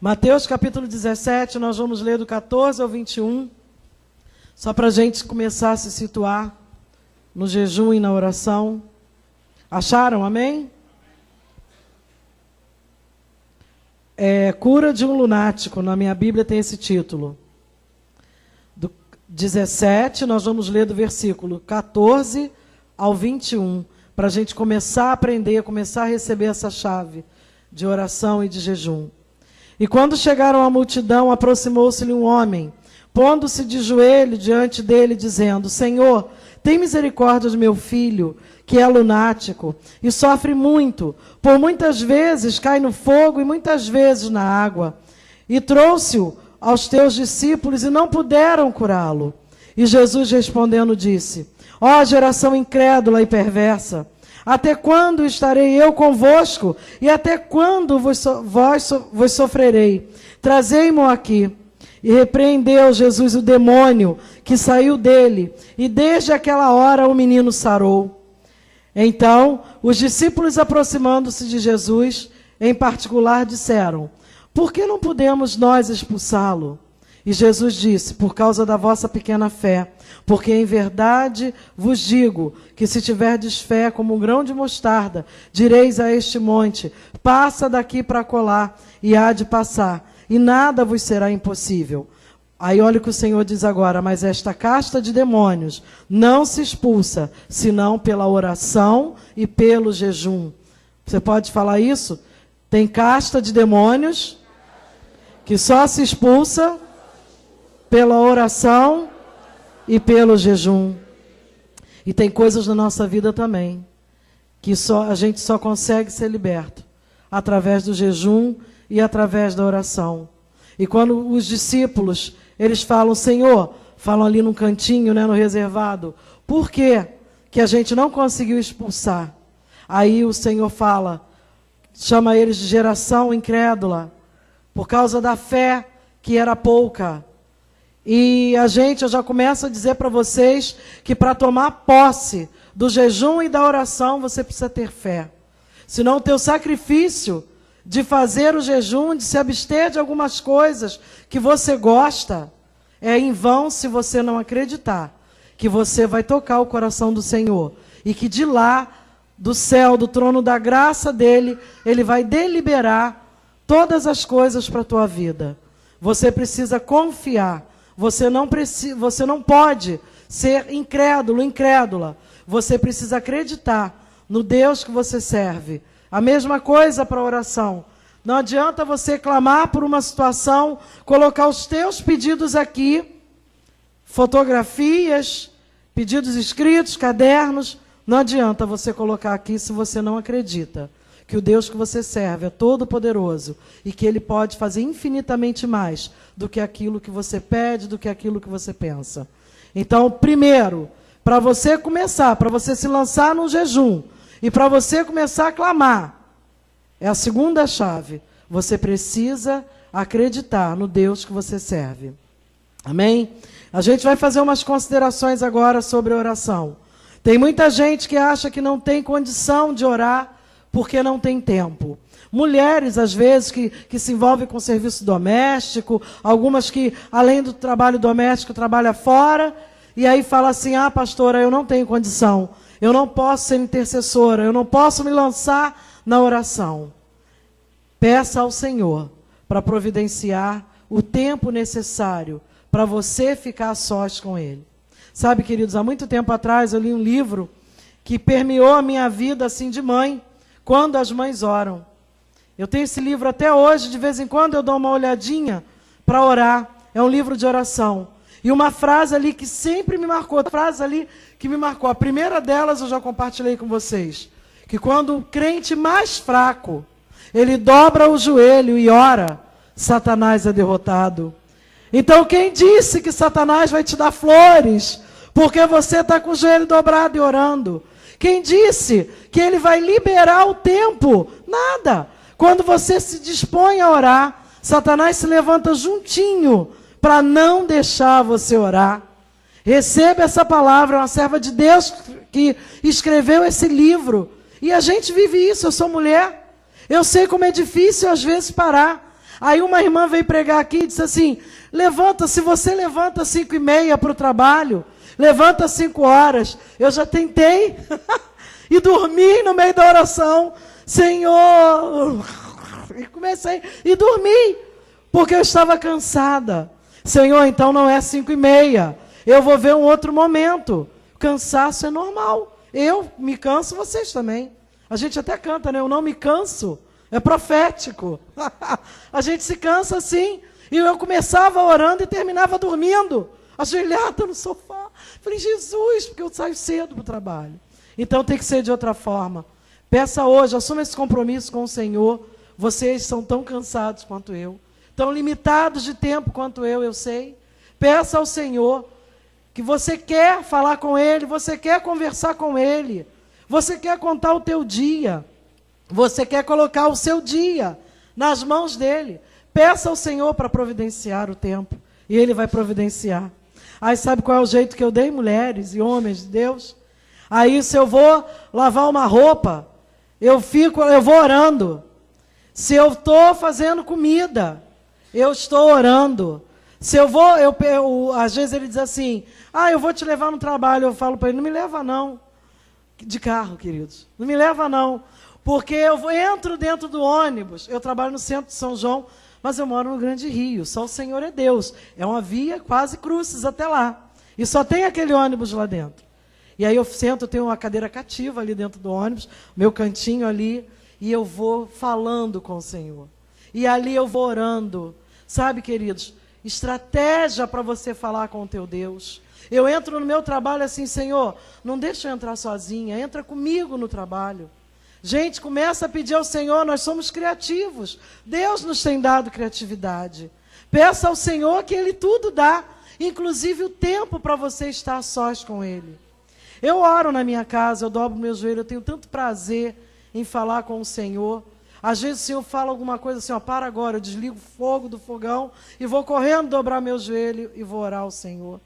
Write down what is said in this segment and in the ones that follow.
Mateus capítulo 17, nós vamos ler do 14 ao 21, só para a gente começar a se situar no jejum e na oração. Acharam? Amém? Cura de um lunático, na minha Bíblia tem esse título. Do 17, nós vamos ler do versículo 14 ao 21, para a gente começar a aprender, começar a receber essa chave de oração e de jejum. E quando chegaram à multidão, aproximou-se-lhe um homem, pondo-se de joelho diante dele, dizendo: Senhor, tem misericórdia de meu filho, que é lunático, e sofre muito, por muitas vezes cai no fogo e muitas vezes na água. E trouxe-o aos teus discípulos e não puderam curá-lo. E Jesus respondendo disse: Ó geração incrédula e perversa, até quando estarei eu convosco? E até quando vos sofrerei? Trazei-mo aqui. E repreendeu Jesus o demônio que saiu dele, e desde aquela hora o menino sarou. Então, os discípulos, aproximando-se de Jesus, em particular, disseram: Por que não podemos nós expulsá-lo? E Jesus disse: Por causa da vossa pequena fé. Porque em verdade vos digo que se tiverdes fé como um grão de mostarda, direis a este monte: passa daqui para acolá, e há de passar, e nada vos será impossível. Aí olha o que o Senhor diz agora: mas esta casta de demônios não se expulsa, senão pela oração e pelo jejum. Você pode falar isso? Tem casta de demônios que só se expulsa pela oração e pelo jejum. E tem coisas na nossa vida também que a gente só consegue ser liberto através do jejum e através da oração. E quando os discípulos, eles falam: Senhor, falam ali num cantinho, né, no reservado, por que a gente não conseguiu expulsar? Aí o Senhor fala, chama eles de geração incrédula, por causa da fé que era pouca. E eu já começo a dizer para vocês que para tomar posse do jejum e da oração, você precisa ter fé. Senão o teu sacrifício de fazer o jejum, de se abster de algumas coisas que você gosta, é em vão se você não acreditar que você vai tocar o coração do Senhor. E que de lá, do céu, do trono da graça dele, ele vai deliberar todas as coisas para a tua vida. Você precisa confiar. Você não pode ser incrédulo, incrédula. Você precisa acreditar no Deus que você serve. A mesma coisa para a oração. Não adianta você clamar por uma situação, colocar os teus pedidos aqui, fotografias, pedidos escritos, cadernos. Não adianta você colocar aqui se você não acredita que o Deus que você serve é todo-poderoso e que Ele pode fazer infinitamente mais do que aquilo que você pede, do que aquilo que você pensa. Então, primeiro, para você começar, para você se lançar no jejum e para você começar a clamar, é a segunda chave. Você precisa acreditar no Deus que você serve. Amém? A gente vai fazer umas considerações agora sobre a oração. Tem muita gente que acha que não tem condição de orar porque não tem tempo. Mulheres, às vezes, que se envolvem com serviço doméstico, algumas que, além do trabalho doméstico, trabalham fora, e aí fala assim: ah, pastora, eu não tenho condição, eu não posso ser intercessora, eu não posso me lançar na oração. Peça ao Senhor para providenciar o tempo necessário para você ficar a sós com Ele. Sabe, queridos, há muito tempo atrás eu li um livro que permeou a minha vida assim de mãe, Quando as Mães Oram. Eu tenho esse livro até hoje, de vez em quando eu dou uma olhadinha para orar. É um livro de oração. E uma frase ali que sempre me marcou, a primeira delas eu já compartilhei com vocês, que quando o crente mais fraco, ele dobra o joelho e ora, Satanás é derrotado. Então quem disse que Satanás vai te dar flores, porque você está com o joelho dobrado e orando? Quem disse que ele vai liberar o tempo? Nada. Quando você se dispõe a orar, Satanás se levanta juntinho para não deixar você orar. Receba essa palavra, é uma serva de Deus que escreveu esse livro. E a gente vive isso, eu sou mulher. Eu sei como é difícil às vezes parar. Aí uma irmã veio pregar aqui e disse assim, levanta, se você levanta 5h30 para o trabalho, levanta 5 horas. Eu já tentei e dormi no meio da oração. Senhor, e comecei e dormi, porque eu estava cansada. Senhor, então não é 5h30, eu vou ver um outro momento. Cansaço é normal. Eu me canso, vocês também. A gente até canta, né? Eu não me canso. É profético. A gente se cansa sim. E eu começava orando e terminava dormindo, ajoelhada no sofá. Falei, Jesus, porque eu saio cedo para o trabalho. Então tem que ser de outra forma. Peça hoje, assuma esse compromisso com o Senhor. Vocês são tão cansados quanto eu, tão limitados de tempo quanto eu sei. Peça ao Senhor que você quer falar com Ele, você quer conversar com Ele, você quer contar o teu dia, você quer colocar o seu dia nas mãos dEle. Peça ao Senhor para providenciar o tempo, e Ele vai providenciar. Aí sabe qual é o jeito que eu dei, mulheres e homens de Deus? Aí se eu vou lavar uma roupa, eu vou orando. Se eu estou fazendo comida, eu estou orando. Se eu vou, às vezes ele diz assim, eu vou te levar no trabalho. Eu falo para ele, não me leva não. De carro, queridos. Não me leva não. Porque eu entro dentro do ônibus. Eu trabalho no centro de São João, mas eu moro no Grande Rio. Só o Senhor é Deus. É uma via quase crucis até lá. E só tem aquele ônibus lá dentro. E aí eu sento, eu tenho uma cadeira cativa ali dentro do ônibus, meu cantinho ali, e eu vou falando com o Senhor. E ali eu vou orando. Sabe, queridos, estratégia para você falar com o teu Deus. Eu entro no meu trabalho assim, Senhor, não deixa eu entrar sozinha, entra comigo no trabalho. Gente, começa a pedir ao Senhor, nós somos criativos. Deus nos tem dado criatividade. Peça ao Senhor que Ele tudo dá, inclusive o tempo para você estar a sós com Ele. Eu oro na minha casa, eu dobro meu joelho, eu tenho tanto prazer em falar com o Senhor. Às vezes o Senhor fala alguma coisa assim, para agora, eu desligo o fogo do fogão e vou correndo dobrar meu joelho e vou orar ao Senhor.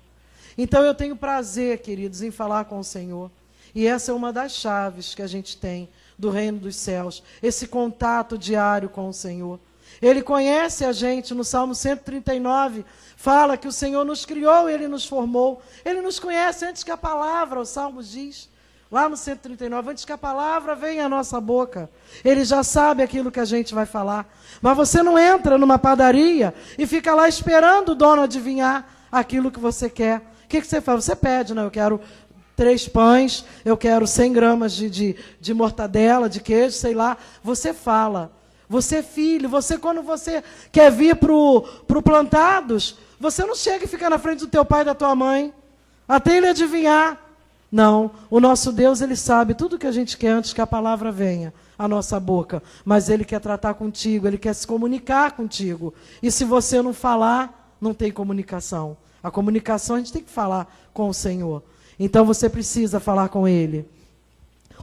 Então eu tenho prazer, queridos, em falar com o Senhor. E essa é uma das chaves que a gente tem do reino dos céus, esse contato diário com o Senhor. Ele conhece a gente, no Salmo 139, fala que o Senhor nos criou, Ele nos formou. Ele nos conhece antes que a palavra, o Salmo diz, lá no 139, antes que a palavra venha à nossa boca. Ele já sabe aquilo que a gente vai falar. Mas você não entra numa padaria e fica lá esperando o dono adivinhar aquilo que você quer. O que você faz? Você pede, eu quero 3 pães, eu quero 100 gramas de mortadela, de queijo, sei lá. Você fala. Você, filho, quando você quer vir para o Plantados, você não chega e fica na frente do teu pai e da tua mãe, até ele adivinhar. Não, o nosso Deus, Ele sabe tudo que a gente quer antes que a palavra venha à nossa boca. Mas Ele quer tratar contigo, Ele quer se comunicar contigo. E se você não falar, não tem comunicação. A comunicação a gente tem que falar com o Senhor. Então você precisa falar com Ele.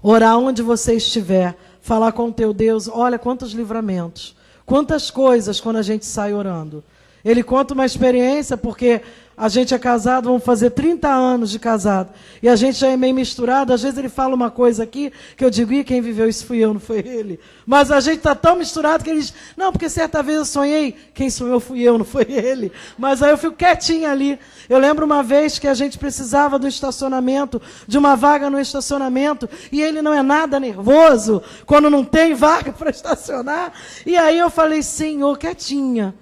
Orar onde você estiver, falar com o teu Deus. Olha quantos livramentos, quantas coisas quando a gente sai orando. Ele conta uma experiência, porque a gente é casado, vamos fazer 30 anos de casado, e a gente já é meio misturado. Às vezes ele fala uma coisa aqui, que eu digo, quem viveu isso fui eu, não foi ele. Mas a gente está tão misturado que ele diz, não, porque certa vez eu sonhei, quem sonhou fui eu, não foi ele. Mas aí eu fico quietinha ali. Eu lembro uma vez que a gente precisava do estacionamento, de uma vaga no estacionamento, e ele não é nada nervoso, quando não tem vaga para estacionar. E aí eu falei, Senhor, quietinha,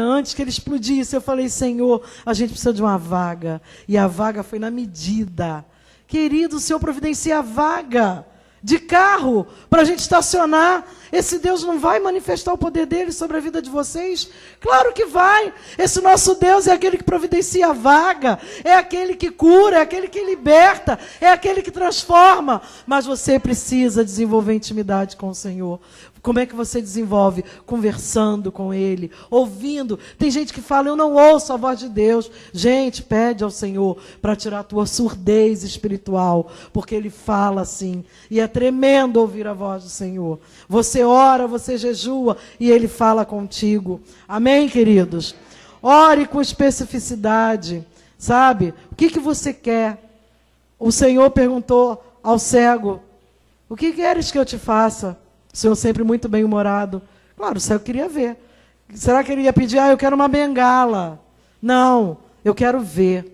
antes que ele explodisse, eu falei, Senhor, a gente precisa de uma vaga. E a vaga foi na medida. Querido, o Senhor providencia a vaga de carro para a gente estacionar. Esse Deus não vai manifestar o poder dele sobre a vida de vocês? Claro que vai. Esse nosso Deus é aquele que providencia a vaga, é aquele que cura, é aquele que liberta, é aquele que transforma. Mas você precisa desenvolver intimidade com o Senhor. Como é que você desenvolve? Conversando com Ele, ouvindo. Tem gente que fala, eu não ouço a voz de Deus. Gente, pede ao Senhor para tirar a tua surdez espiritual, porque Ele fala assim. E é tremendo ouvir a voz do Senhor. Você ora, você jejua e Ele fala contigo. Amém, queridos? Ore com especificidade, sabe? O que você quer? O Senhor perguntou ao cego, o que queres que eu te faça? O Senhor sempre muito bem-humorado. Claro, o cego queria ver. Será que ele ia pedir, eu quero uma bengala? Não, eu quero ver.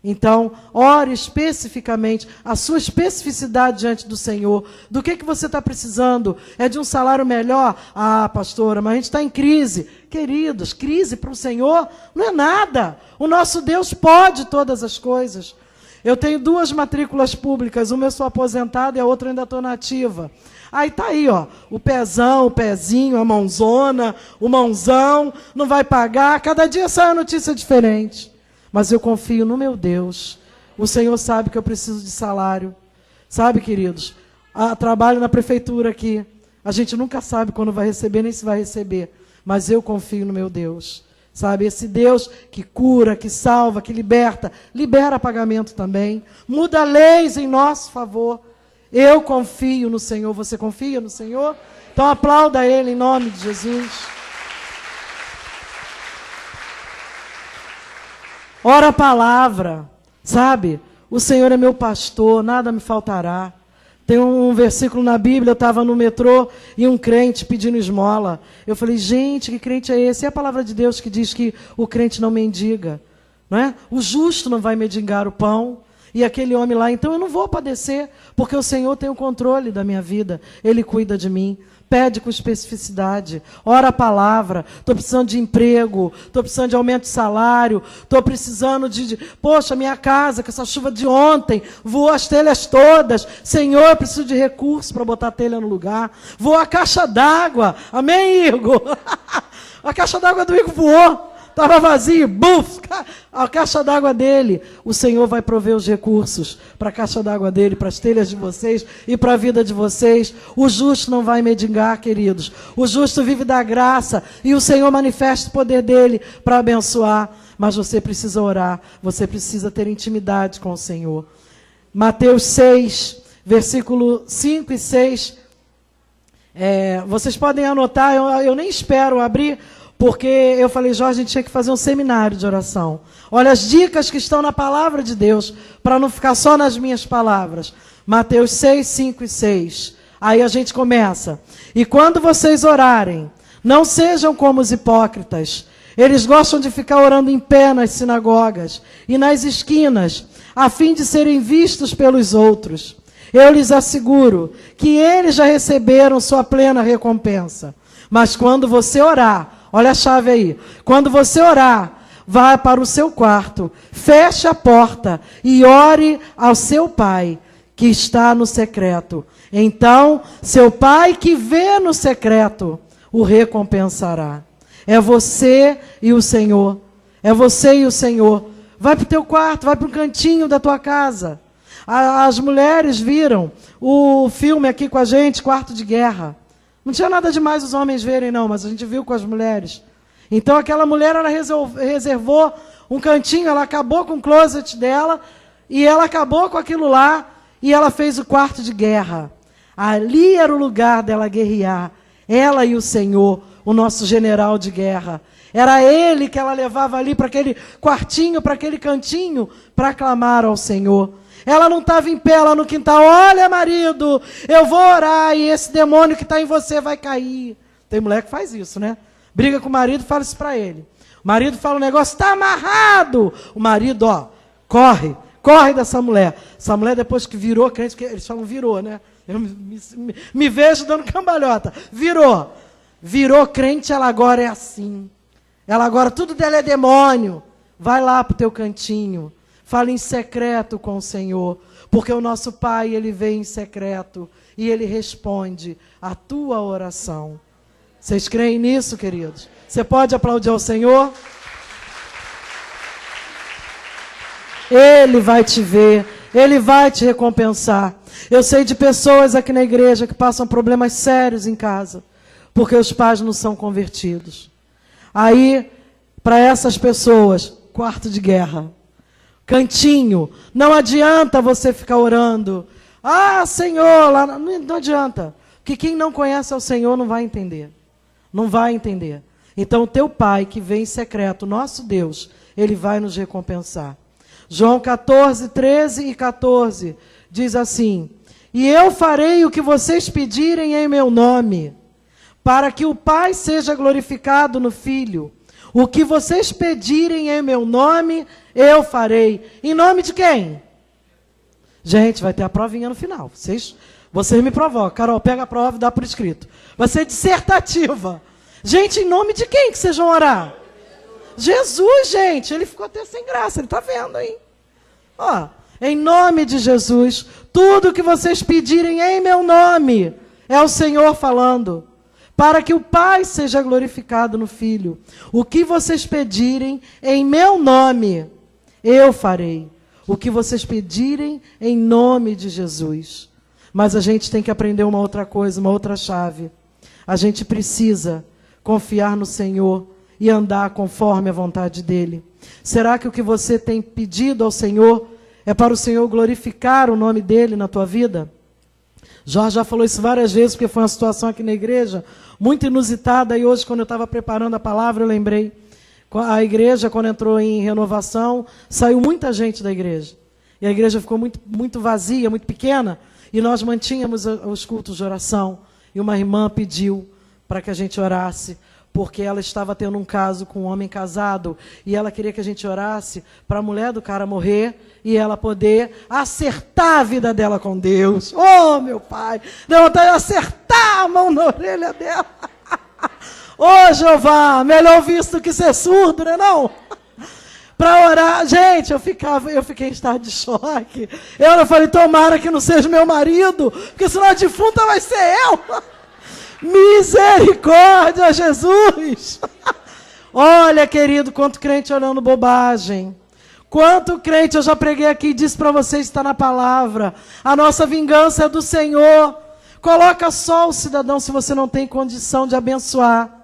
Então, ore especificamente, a sua especificidade diante do Senhor. Do que você está precisando? É de um salário melhor? Ah, pastora, mas a gente está em crise. Queridos, crise para o Senhor não é nada. O nosso Deus pode todas as coisas. Eu tenho 2 matrículas públicas, uma eu sou aposentada e a outra ainda estou nativa. Aí tá aí, ó, o pezão, o pezinho, a mãozona, o mãozão, não vai pagar, cada dia sai uma notícia diferente. Mas eu confio no meu Deus. O Senhor sabe que eu preciso de salário. Sabe, queridos, trabalho na prefeitura aqui, a gente nunca sabe quando vai receber, nem se vai receber, mas eu confio no meu Deus. Sabe, esse Deus que cura, que salva, que liberta, libera pagamento também, muda leis em nosso favor. Eu confio no Senhor. Você confia no Senhor? Então aplauda Ele em nome de Jesus. Ora a palavra, sabe? O Senhor é meu pastor, nada me faltará. Tem um versículo na Bíblia, eu estava no metrô e um crente pedindo esmola. Eu falei, gente, que crente é esse? É a palavra de Deus que diz que o crente não mendiga, não é? O justo não vai mendigar o pão. E aquele homem lá, então eu não vou padecer, porque o Senhor tem o controle da minha vida, Ele cuida de mim. Pede com especificidade, ora a palavra, estou precisando de emprego, estou precisando de aumento de salário, estou precisando poxa, minha casa, com essa chuva de ontem, voou as telhas todas, Senhor, eu preciso de recursos para botar a telha no lugar, voou a caixa d'água, amém, Igor? A caixa d'água do Igor voou, estava vazio, buf, a caixa d'água dele. O Senhor vai prover os recursos para a caixa d'água dele, para as telhas de vocês e para a vida de vocês. O justo não vai mendigar, queridos. O justo vive da graça e o Senhor manifesta o poder dele para abençoar. Mas você precisa orar, você precisa ter intimidade com o Senhor. Mateus 6, versículo 5 e 6. Vocês podem anotar, eu nem espero abrir, porque eu falei, Jorge, a gente tinha que fazer um seminário de oração. Olha as dicas que estão na palavra de Deus, para não ficar só nas minhas palavras. Mateus 6, 5 e 6. Aí a gente começa. E quando vocês orarem, não sejam como os hipócritas. Eles gostam de ficar orando em pé nas sinagogas e nas esquinas, a fim de serem vistos pelos outros. Eu lhes asseguro que eles já receberam sua plena recompensa. Mas quando você orar, olha a chave aí. Quando você orar, vá para o seu quarto, feche a porta e ore ao seu pai, que está no secreto. Então, seu pai que vê no secreto, o recompensará. É você e o Senhor. É você e o Senhor. Vai para o teu quarto, vai para um cantinho da tua casa. As mulheres viram o filme aqui com a gente, Quarto de Guerra. Não tinha nada demais os homens verem, não, mas a gente viu com as mulheres. Então, aquela mulher, ela reservou um cantinho, ela acabou com o closet dela, e ela acabou com aquilo lá, e ela fez o quarto de guerra. Ali era o lugar dela guerrear. Ela e o Senhor, o nosso general de guerra. Era Ele que ela levava ali para aquele quartinho, para aquele cantinho, para clamar ao Senhor. Ela não estava em pé lá no quintal. Olha, marido, eu vou orar e esse demônio que está em você vai cair. Tem mulher que faz isso, né? Briga com o marido, fala isso para ele. O marido fala um negócio, está amarrado. O marido, corre dessa mulher. Essa mulher, depois que virou crente, que eles falam virou, né? Eu me vejo dando cambalhota. Virou crente, ela agora é assim. Ela agora, tudo dela é demônio. Vai lá para o teu cantinho. Fala em secreto com o Senhor, porque o nosso Pai, Ele vem em secreto e Ele responde a tua oração. Vocês creem nisso, queridos? Você pode aplaudir ao Senhor? Ele vai te ver, Ele vai te recompensar. Eu sei de pessoas aqui na igreja que passam problemas sérios em casa, porque os pais não são convertidos. Aí, para essas pessoas, quarto de guerra. Cantinho, não adianta você ficar orando. Ah, Senhor, lá não adianta. Porque quem não conhece ao Senhor não vai entender. Não vai entender. Então, o teu Pai que vem em secreto, nosso Deus, Ele vai nos recompensar. João 14, 13 e 14, diz assim: E eu farei o que vocês pedirem em meu nome, para que o Pai seja glorificado no Filho. O que vocês pedirem em meu nome, eu farei. Em nome de quem? Gente, vai ter a provinha no final. Vocês me provocam. Carol, pega a prova e dá por escrito. Vai ser dissertativa. Gente, em nome de quem que vocês vão orar? Jesus, gente. Ele ficou até sem graça. Ele está vendo aí. Ó, em nome de Jesus, tudo que vocês pedirem em meu nome, é o Senhor falando, para que o Pai seja glorificado no Filho. O que vocês pedirem em meu nome, eu farei. O que vocês pedirem em nome de Jesus. Mas a gente tem que aprender uma outra coisa, uma outra chave. A gente precisa confiar no Senhor e andar conforme a vontade dEle. Será que o que você tem pedido ao Senhor é para o Senhor glorificar o nome dEle na tua vida? Jorge já falou isso várias vezes, porque foi uma situação aqui na igreja muito inusitada, e hoje, quando eu estava preparando a palavra, eu lembrei. A igreja, quando entrou em renovação, saiu muita gente da igreja. E a igreja ficou muito vazia, muito pequena, e nós mantínhamos os cultos de oração. E uma irmã pediu para que a gente orasse, porque ela estava tendo um caso com um homem casado, e ela queria que a gente orasse para a mulher do cara morrer, e ela poder acertar a vida dela com Deus. Oh, meu pai, deu vontade de acertar a mão na orelha dela. Ô, Jeová, melhor visto que ser surdo, né, não? Para orar. Gente, eu fiquei em estado de choque. Eu falei, tomara que não seja meu marido, porque senão a defunta vai ser eu. Misericórdia, Jesus. Olha, querido, quanto crente olhando bobagem. Quanto crente eu já preguei aqui e disse para vocês, está na palavra. A nossa vingança é do Senhor. Coloca só o cidadão, se você não tem condição de abençoar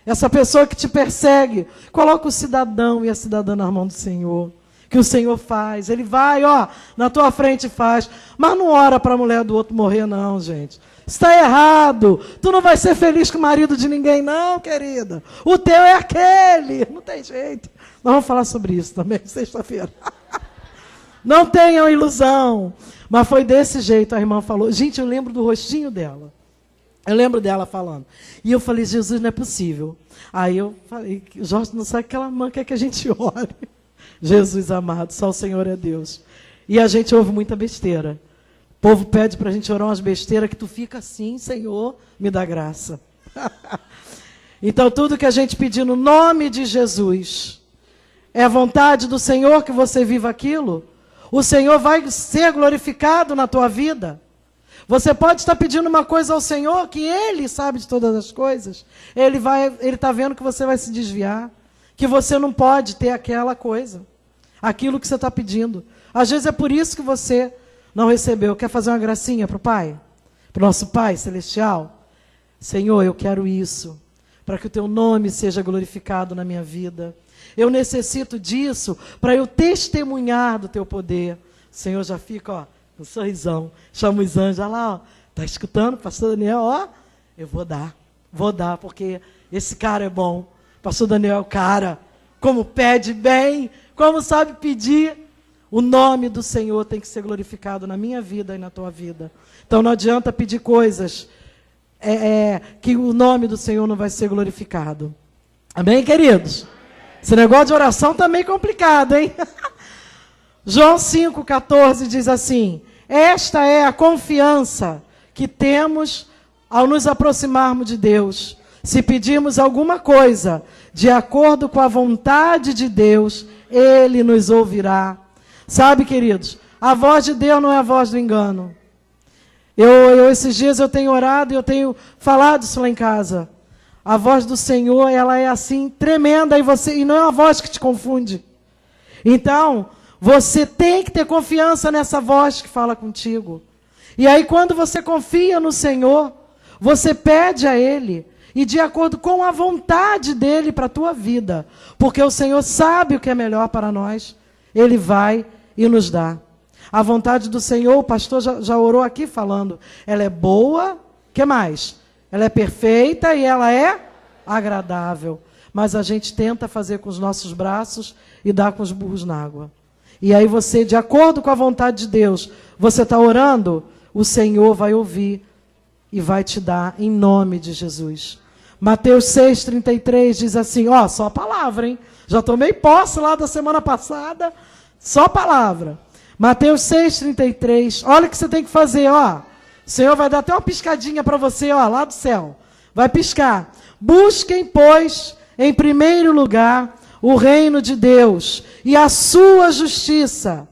essa pessoa que te persegue. Coloca o cidadão e a cidadã na mão do Senhor. Que o Senhor faz. Ele vai, ó, na tua frente e faz. Mas não ora para a mulher do outro morrer, não, gente. Está errado. Tu não vai ser feliz com o marido de ninguém, não, querida. O teu é aquele. Não tem jeito. Nós vamos falar sobre isso também, sexta-feira. Não tenham ilusão. Mas foi desse jeito, a irmã falou. Gente, eu lembro do rostinho dela. Eu lembro dela falando. E eu falei, Jesus, não é possível. Aí eu falei, Jorge, não sabe que aquela irmã quer que a gente ore. Jesus amado, só o Senhor é Deus. E a gente ouve muita besteira. O povo pede para a gente orar umas besteiras que tu fica assim, Senhor, me dá graça. Então, tudo que a gente pedir no nome de Jesus, é a vontade do Senhor que você viva aquilo? O Senhor vai ser glorificado na tua vida. Você pode estar pedindo uma coisa ao Senhor, que Ele sabe de todas as coisas. Ele está vendo que você vai se desviar, que você não pode ter aquela coisa, aquilo que você está pedindo. Às vezes é por isso que você não recebeu. Quer fazer uma gracinha para o Pai? Para o nosso Pai Celestial? Senhor, eu quero isso, para que o Teu nome seja glorificado na minha vida. Eu necessito disso para eu testemunhar do Teu poder. O Senhor já fica, ó, um sorrisão. Chama os anjos, olha lá, ó. Está escutando, pastor Daniel? Ó, eu vou dar, porque esse cara é bom. Pastor Daniel é o cara, como pede bem, como sabe pedir. O nome do Senhor tem que ser glorificado na minha vida e na tua vida. Então não adianta pedir coisas que o nome do Senhor não vai ser glorificado. Amém, queridos? Esse negócio de oração tá meio complicado, hein? João 5,14 diz assim: esta é a confiança que temos ao nos aproximarmos de Deus. Se pedirmos alguma coisa de acordo com a vontade de Deus, Ele nos ouvirá. Sabe, queridos, a voz de Deus não é a voz do engano. Esses dias eu tenho orado e eu tenho falado isso lá em casa. A voz do Senhor, ela é assim, tremenda, e não é uma voz que te confunde. Então, você tem que ter confiança nessa voz que fala contigo. E aí, quando você confia no Senhor, você pede a Ele, e de acordo com a vontade dEle para a tua vida, porque o Senhor sabe o que é melhor para nós, Ele vai e nos dá. A vontade do Senhor, o pastor já orou aqui falando, ela é boa, o que mais? Ela é perfeita e ela é agradável. Mas a gente tenta fazer com os nossos braços e dá com os burros na água. E aí você, de acordo com a vontade de Deus, você está orando, o Senhor vai ouvir e vai te dar em nome de Jesus. Mateus 6,33 diz assim, ó, só a palavra, hein? Já tomei posse lá da semana passada, só a palavra. Mateus 6,33, olha o que você tem que fazer, ó. O Senhor vai dar até uma piscadinha para você, ó, lá do céu. Vai piscar. Busquem, pois, em primeiro lugar, o reino de Deus e a sua justiça.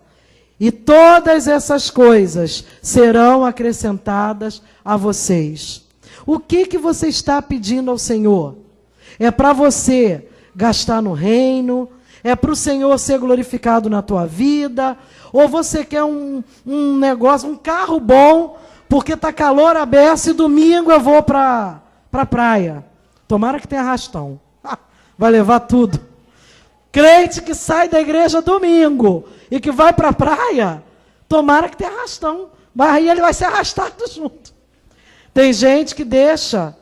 E todas essas coisas serão acrescentadas a vocês. O que você está pedindo ao Senhor? É para você gastar no reino? É para o Senhor ser glorificado na tua vida? Ou você quer um negócio, um carro bom, porque está calor a beça e domingo eu vou para a praia? Tomara que tenha arrastão. Vai levar tudo. Crente que sai da igreja domingo e que vai para a praia, tomara que tenha arrastão. Mas aí ele vai ser arrastado junto. Tem gente que deixa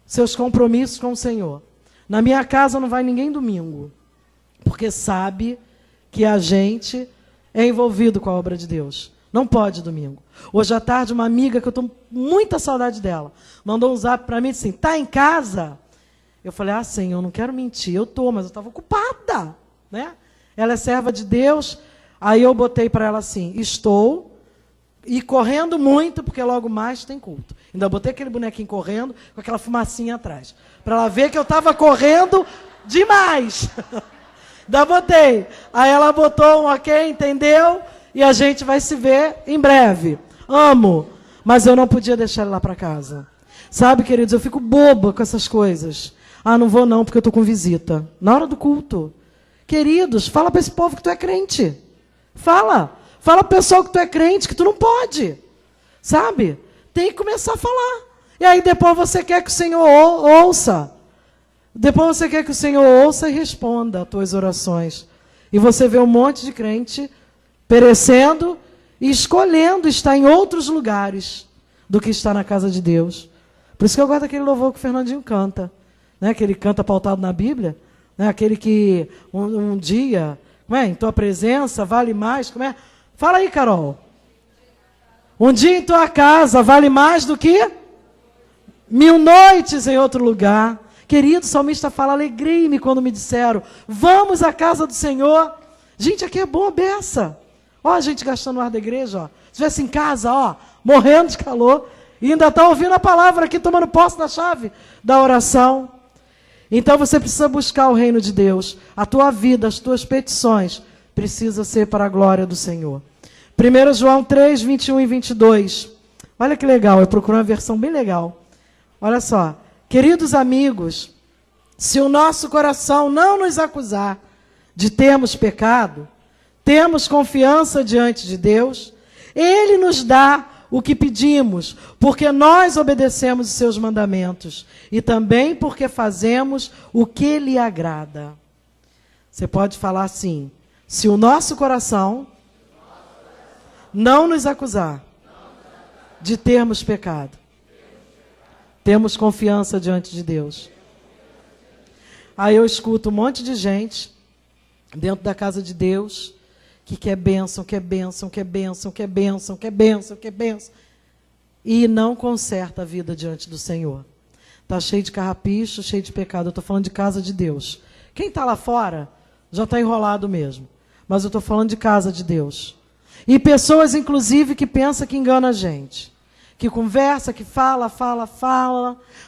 seus compromissos com o Senhor. Na minha casa não vai ninguém domingo, porque sabe que a gente é envolvido com a obra de Deus. Não pode domingo. Hoje à tarde, uma amiga que eu estou muita saudade dela, mandou um zap para mim assim, tá em casa? Eu falei, Senhor, eu não quero mentir, eu estou, mas eu estava ocupada, né? Ela é serva de Deus, aí eu botei para ela assim, estou, e correndo muito, porque logo mais tem culto. Ainda botei aquele bonequinho correndo, com aquela fumacinha atrás, para ela ver que eu estava correndo demais. Ainda botei. Aí ela botou um ok, entendeu? E a gente vai se ver em breve. Amo, mas eu não podia deixar ele lá para casa. Sabe, queridos, eu fico boba com essas coisas. Não vou não, porque eu estou com visita. Na hora do culto. Queridos, fala para esse povo que tu é crente. Fala para o pessoal que tu é crente, que tu não pode. Sabe? Tem que começar a falar. E aí depois você quer que o Senhor ouça. Depois você quer que o Senhor ouça e responda as tuas orações. E você vê um monte de crente perecendo e escolhendo estar em outros lugares do que estar na casa de Deus. Por isso que eu gosto daquele louvor que o Fernandinho canta. Né? Que ele canta pautado na Bíblia. Né? Aquele que um dia, em tua presença vale mais. Fala aí, Carol. Um dia em tua casa vale mais do que 1000 noites em outro lugar. Querido, o salmista fala, alegrei-me quando me disseram, vamos à casa do Senhor. Gente, aqui é boa beça. Ó, a gente gastando o ar da igreja, ó. Se estivesse em casa, ó, morrendo de calor, e ainda está ouvindo a palavra aqui, tomando posse da chave da oração. Então você precisa buscar o reino de Deus. A tua vida, as tuas petições, precisa ser para a glória do Senhor. 1 João 3, 21 e 22. Olha que legal, eu procurei uma versão bem legal. Olha só. Queridos amigos, se o nosso coração não nos acusar de termos pecado, temos confiança diante de Deus, Ele nos dá o que pedimos, porque nós obedecemos os seus mandamentos e também porque fazemos o que lhe agrada. Você pode falar assim, se o nosso coração não nos acusar de termos pecado, temos confiança diante de Deus. Aí eu escuto um monte de gente dentro da casa de Deus que quer bênção, quer bênção, quer bênção, quer bênção, quer bênção, quer bênção. E não conserta a vida diante do Senhor. Está cheio de carrapicho, cheio de pecado. Eu estou falando de casa de Deus. Quem está lá fora já está enrolado mesmo. Mas eu estou falando de casa de Deus. E pessoas, inclusive, que pensam que engana a gente. Que conversa, que fala.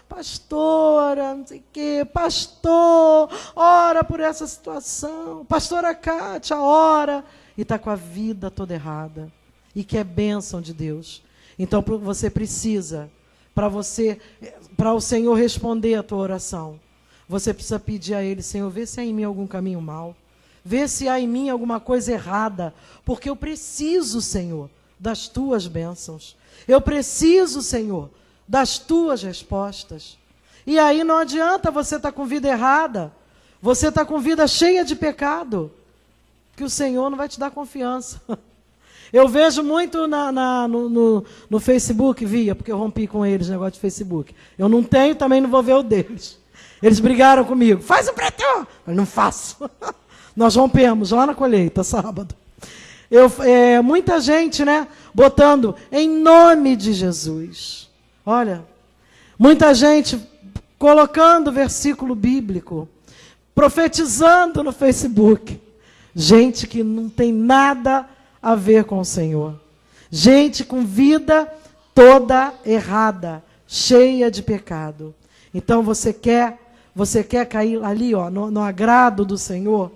Pastora, não sei o quê. Pastor, ora por essa situação. Pastora Kátia, ora. E está com a vida toda errada. E quer bênção de Deus. Então você precisa, para o Senhor responder a tua oração, você precisa pedir a Ele, Senhor, vê se há em mim algum caminho mau. Vê se há em mim alguma coisa errada. Porque eu preciso, Senhor, das tuas bênçãos. Eu preciso, Senhor, das tuas respostas. E aí não adianta você estar com vida errada. Você está com vida cheia de pecado. Que o Senhor não vai te dar confiança. Eu vejo muito no Facebook, porque eu rompi com eles o negócio de Facebook. Eu não tenho, também não vou ver o deles. Eles brigaram comigo. Faz o pretão! Eu não faço. Nós rompemos lá na colheita, sábado. Muita gente, né, botando em nome de Jesus. Olha, muita gente colocando versículo bíblico, profetizando no Facebook. Gente que não tem nada a ver com o Senhor. Gente com vida toda errada, cheia de pecado. Então você quer cair ali, ó, no agrado do Senhor?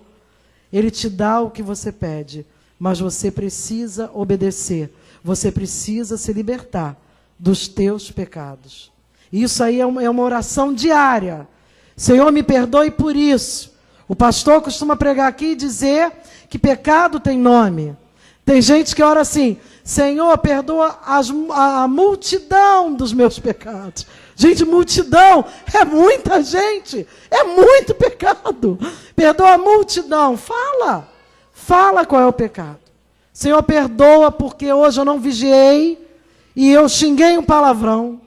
Ele te dá o que você pede, mas você precisa obedecer. Você precisa se libertar dos teus pecados. Isso aí é uma oração diária. Senhor, me perdoe por isso. O pastor costuma pregar aqui e dizer que pecado tem nome. Tem gente que ora assim: Senhor, perdoa a multidão dos meus pecados. Gente, multidão é muita gente, é muito pecado. Perdoa a multidão. Fala qual é o pecado. Senhor, perdoa porque hoje eu não vigiei e eu xinguei um palavrão.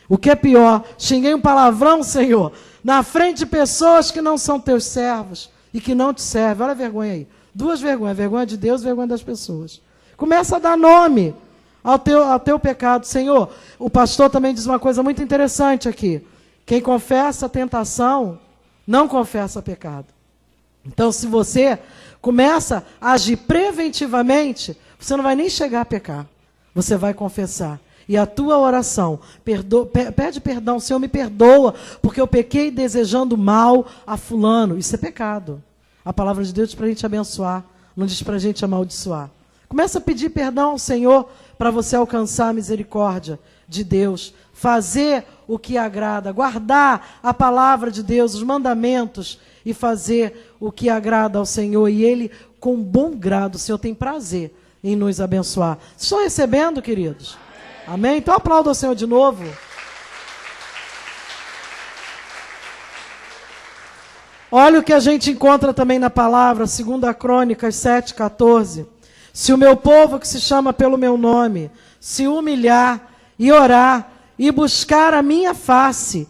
O que é pior, xinguei um palavrão, Senhor, na frente de pessoas que não são teus servos e que não te servem. Olha a vergonha aí. Duas vergonhas, vergonha de Deus e vergonha das pessoas. Começa a dar nome ao teu pecado. Senhor, o pastor também diz uma coisa muito interessante aqui. Quem confessa a tentação, não confessa pecado. Então, se você começa a agir preventivamente, você não vai nem chegar a pecar. Você vai confessar. E a tua oração, pede perdão, Senhor, me perdoa, porque eu pequei desejando mal a fulano. Isso é pecado. A palavra de Deus diz para a gente abençoar, não diz para a gente amaldiçoar. Começa a pedir perdão ao Senhor para você alcançar a misericórdia de Deus, fazer o que agrada, guardar a palavra de Deus, os mandamentos e fazer o que agrada ao Senhor. E Ele, com bom grado, o Senhor tem prazer em nos abençoar. Estão recebendo, queridos? Amém? Então aplauda o Senhor de novo. Olha o que a gente encontra também na palavra, 2 Crônicas 7,14. Se o meu povo que se chama pelo meu nome se humilhar e orar e buscar a minha face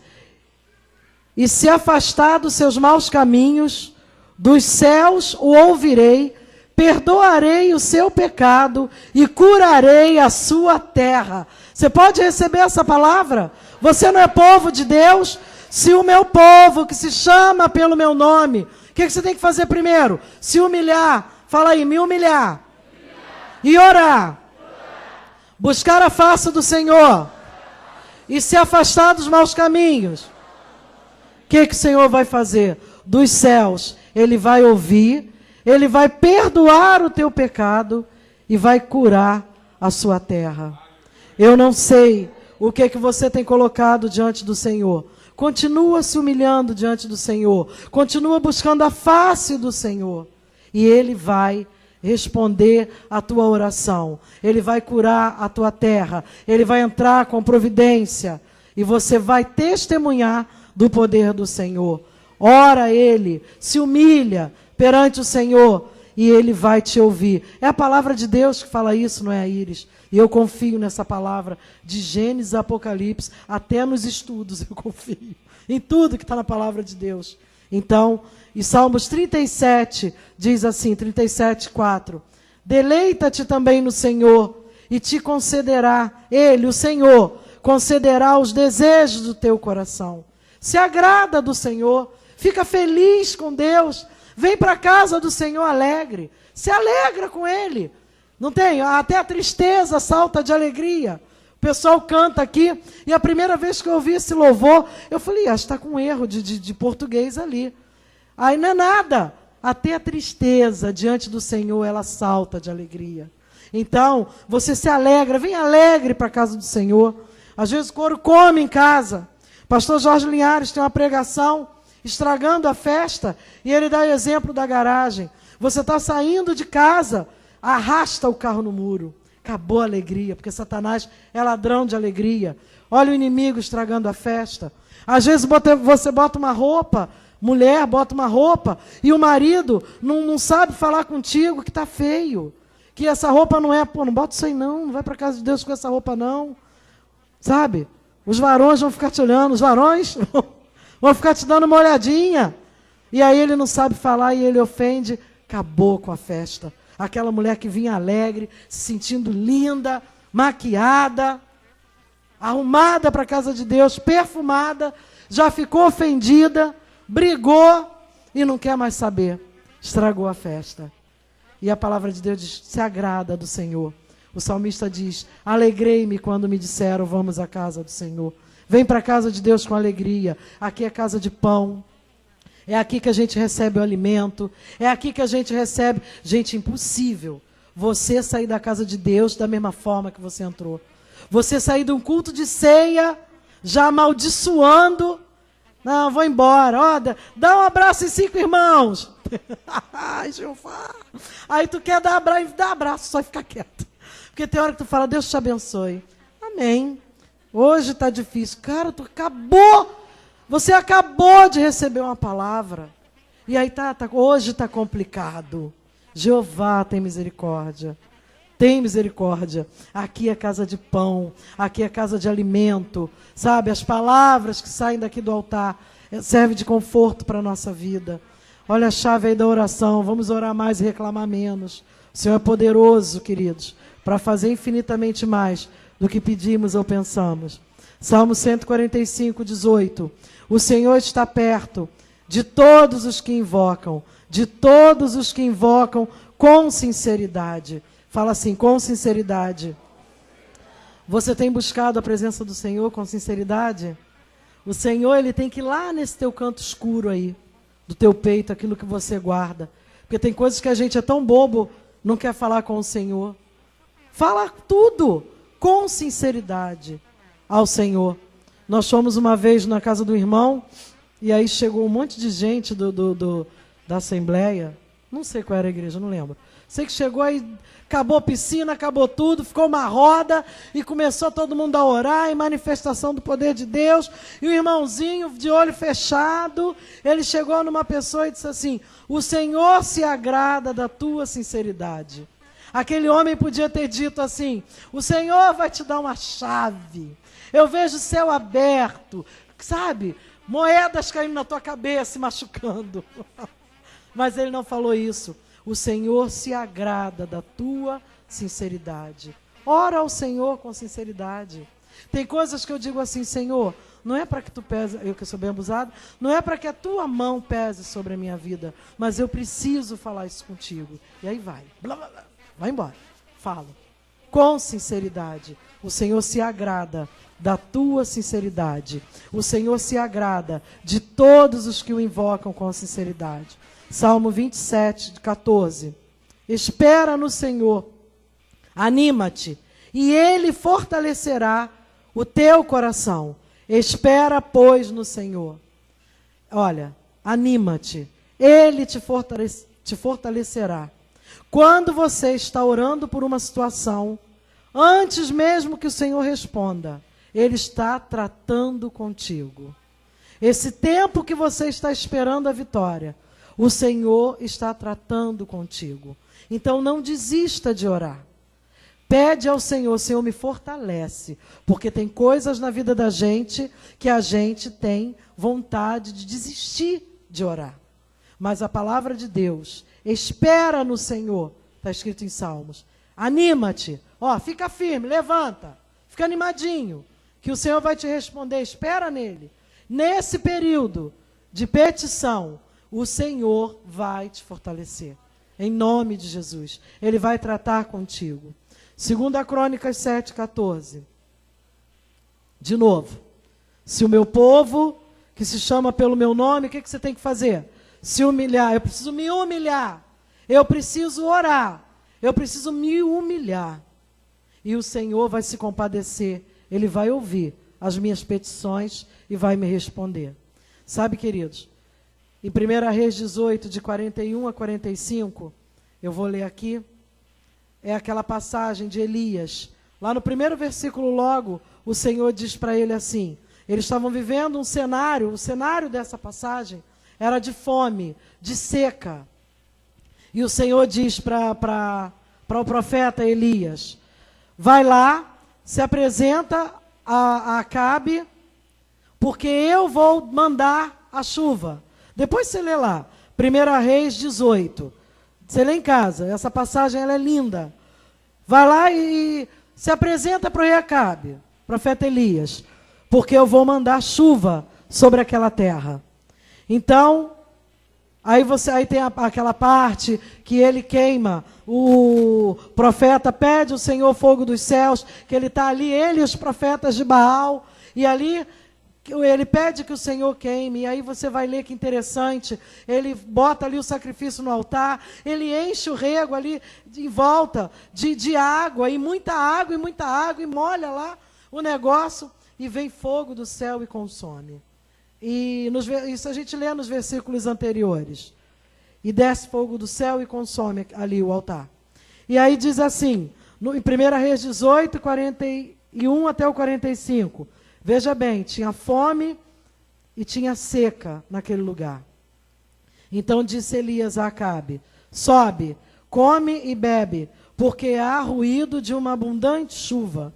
e se afastar dos seus maus caminhos, dos céus o ouvirei, perdoarei o seu pecado e curarei a sua terra. Você pode receber essa palavra? Você não é povo de Deus? Se o meu povo que se chama pelo meu nome, o que você tem que fazer primeiro? Se humilhar. Fala aí, me humilhar. E orar. Buscar a face do Senhor. E se afastar dos maus caminhos. O que o Senhor vai fazer? Dos céus, Ele vai ouvir, Ele vai perdoar o teu pecado e vai curar a sua terra. Eu não sei o que você tem colocado diante do Senhor. Continua se humilhando diante do Senhor. Continua buscando a face do Senhor. E Ele vai responder a tua oração. Ele vai curar a tua terra. Ele vai entrar com providência. E você vai testemunhar do poder do Senhor. Ora a Ele, se humilha perante o Senhor e Ele vai te ouvir. É a palavra de Deus que fala isso, não é, a Iris? E eu confio nessa palavra de Gênesis a Apocalipse, até nos estudos eu confio. Em tudo que está na palavra de Deus. Então, e Salmos 37 diz assim, 37:4. Deleita-te também no Senhor e te concederá, Ele, o Senhor, concederá os desejos do teu coração. Se agrada do Senhor, fica feliz com Deus, vem para a casa do Senhor alegre, se alegra com Ele. Não tem? Até a tristeza salta de alegria. O pessoal canta aqui, e a primeira vez que eu ouvi esse louvor, eu falei, está com um erro de português ali. Aí não é nada. Até a tristeza diante do Senhor, ela salta de alegria. Então, você se alegra, vem alegre para a casa do Senhor. Às vezes o couro come em casa. Pastor Jorge Linhares tem uma pregação estragando a festa, e ele dá o exemplo da garagem. Você está saindo de casa, arrasta o carro no muro. Acabou a alegria, porque Satanás é ladrão de alegria. Olha o inimigo estragando a festa. Às vezes você bota uma roupa, mulher bota uma roupa, e o marido não sabe falar contigo que está feio. Que essa roupa não é, não bota isso aí não vai para a casa de Deus com essa roupa não. Sabe? Os varões vão ficar te olhando, os varões vão ficar te dando uma olhadinha. E aí ele não sabe falar e ele ofende. Acabou com a festa. Aquela mulher que vinha alegre, se sentindo linda, maquiada. arrumada para a casa de Deus, perfumada, já ficou ofendida, brigou e não quer mais saber. Estragou a festa. E a palavra de Deus diz, se agrada do Senhor. O salmista diz, alegrei-me quando me disseram, vamos à casa do Senhor. Vem para a casa de Deus com alegria. Aqui é casa de pão. É aqui que a gente recebe o alimento. É aqui que a gente recebe... Gente, impossível você sair da casa de Deus da mesma forma que você entrou. Você sair de um culto de ceia, já amaldiçoando. Não, vou embora. Ó, dá um abraço em 5 irmãos. Ai, Jeová. Aí tu quer dar abraço, só fica quieto. Porque tem hora que tu fala, Deus te abençoe. Amém. Hoje está difícil. Cara, tu acabou. Você acabou de receber uma palavra. E aí hoje está complicado. Jeová tem misericórdia. Tem misericórdia. Aqui é casa de pão. Aqui é casa de alimento. Sabe, as palavras que saem daqui do altar servem de conforto para a nossa vida. Olha a chave aí da oração. Vamos orar mais e reclamar menos. O Senhor é poderoso, queridos, para fazer infinitamente mais do que pedimos ou pensamos. Salmo 145, 18. O Senhor está perto de todos os que invocam, com sinceridade. Fala assim, com sinceridade. Você tem buscado a presença do Senhor com sinceridade? O Senhor, Ele tem que ir lá nesse teu canto escuro aí, do teu peito, aquilo que você guarda. Porque tem coisas que a gente é tão bobo, não quer falar com o Senhor. Fala tudo com sinceridade ao Senhor. Nós fomos uma vez na casa do irmão, e aí chegou um monte de gente da Assembleia. Não sei qual era a igreja, não lembro. Sei que chegou aí, acabou a piscina, acabou tudo, ficou uma roda, e começou todo mundo a orar, em manifestação do poder de Deus, e o irmãozinho, de olho fechado, ele chegou numa pessoa e disse assim, o Senhor se agrada da tua sinceridade. Aquele homem podia ter dito assim, o Senhor vai te dar uma chave, eu vejo o céu aberto, sabe, moedas caindo na tua cabeça e machucando. Mas ele não falou isso. O Senhor se agrada da tua sinceridade. Ora ao Senhor com sinceridade. Tem coisas que eu digo assim, Senhor, não é para que tu pese, eu que sou bem abusado, não é para que a tua mão pese sobre a minha vida, mas eu preciso falar isso contigo. E aí vai, blá, blá, blá, vai embora, falo. Com sinceridade. O Senhor se agrada da tua sinceridade. O Senhor se agrada de todos os que o invocam com sinceridade. Salmo 27, 14. Espera no Senhor, anima-te, e Ele fortalecerá o teu coração. Espera, pois, no Senhor. Olha, anima-te, Ele te fortalecerá. Quando você está orando por uma situação, antes mesmo que o Senhor responda, Ele está tratando contigo. Esse tempo que você está esperando a vitória, o Senhor está tratando contigo. Então não desista de orar. Pede ao Senhor, Senhor, me fortalece. Porque tem coisas na vida da gente que a gente tem vontade de desistir de orar. Mas a palavra de Deus, espera no Senhor, está escrito em Salmos. Anima-te, ó, fica firme, levanta, fica animadinho, que o Senhor vai te responder, espera nele. Nesse período de petição, o Senhor vai te fortalecer. Em nome de Jesus. Ele vai tratar contigo. 2 Crônicas 7,14. De novo. Se o meu povo, que se chama pelo meu nome, o que você tem que fazer? Se humilhar. Eu preciso me humilhar. Eu preciso orar. Eu preciso me humilhar. E o Senhor vai se compadecer. Ele vai ouvir as minhas petições e vai me responder. Sabe, queridos? Em 1 Reis 18, de 41 a 45, eu vou ler aqui, é aquela passagem de Elias. Lá no primeiro versículo logo, o Senhor diz para ele assim, eles estavam vivendo um cenário, o cenário dessa passagem era de fome, de seca. E o Senhor diz para o profeta Elias, vai lá, se apresenta a Acabe, porque eu vou mandar a chuva. Depois você lê lá, 1 Reis 18. Você lê em casa, essa passagem ela é linda. Vai lá e se apresenta para o rei Acabe. profeta Elias, porque eu vou mandar chuva sobre aquela terra. Então, aí tem aquela parte que ele queima, o profeta pede ao Senhor fogo dos céus, que ele está ali, ele e os profetas de Baal, e ali ele pede que o Senhor queime, e aí você vai ler que interessante, ele bota ali o sacrifício no altar, ele enche o rego ali em volta de água, e muita água, e molha lá o negócio, e vem fogo do céu e consome. E isso a gente lê nos versículos anteriores. E desce fogo do céu e consome ali o altar. E aí diz assim, em 1 Reis 18, 41 até o 45. Veja bem, tinha fome e tinha seca naquele lugar. Então disse Elias a Acabe, sobe, come e bebe, porque há ruído de uma abundante chuva.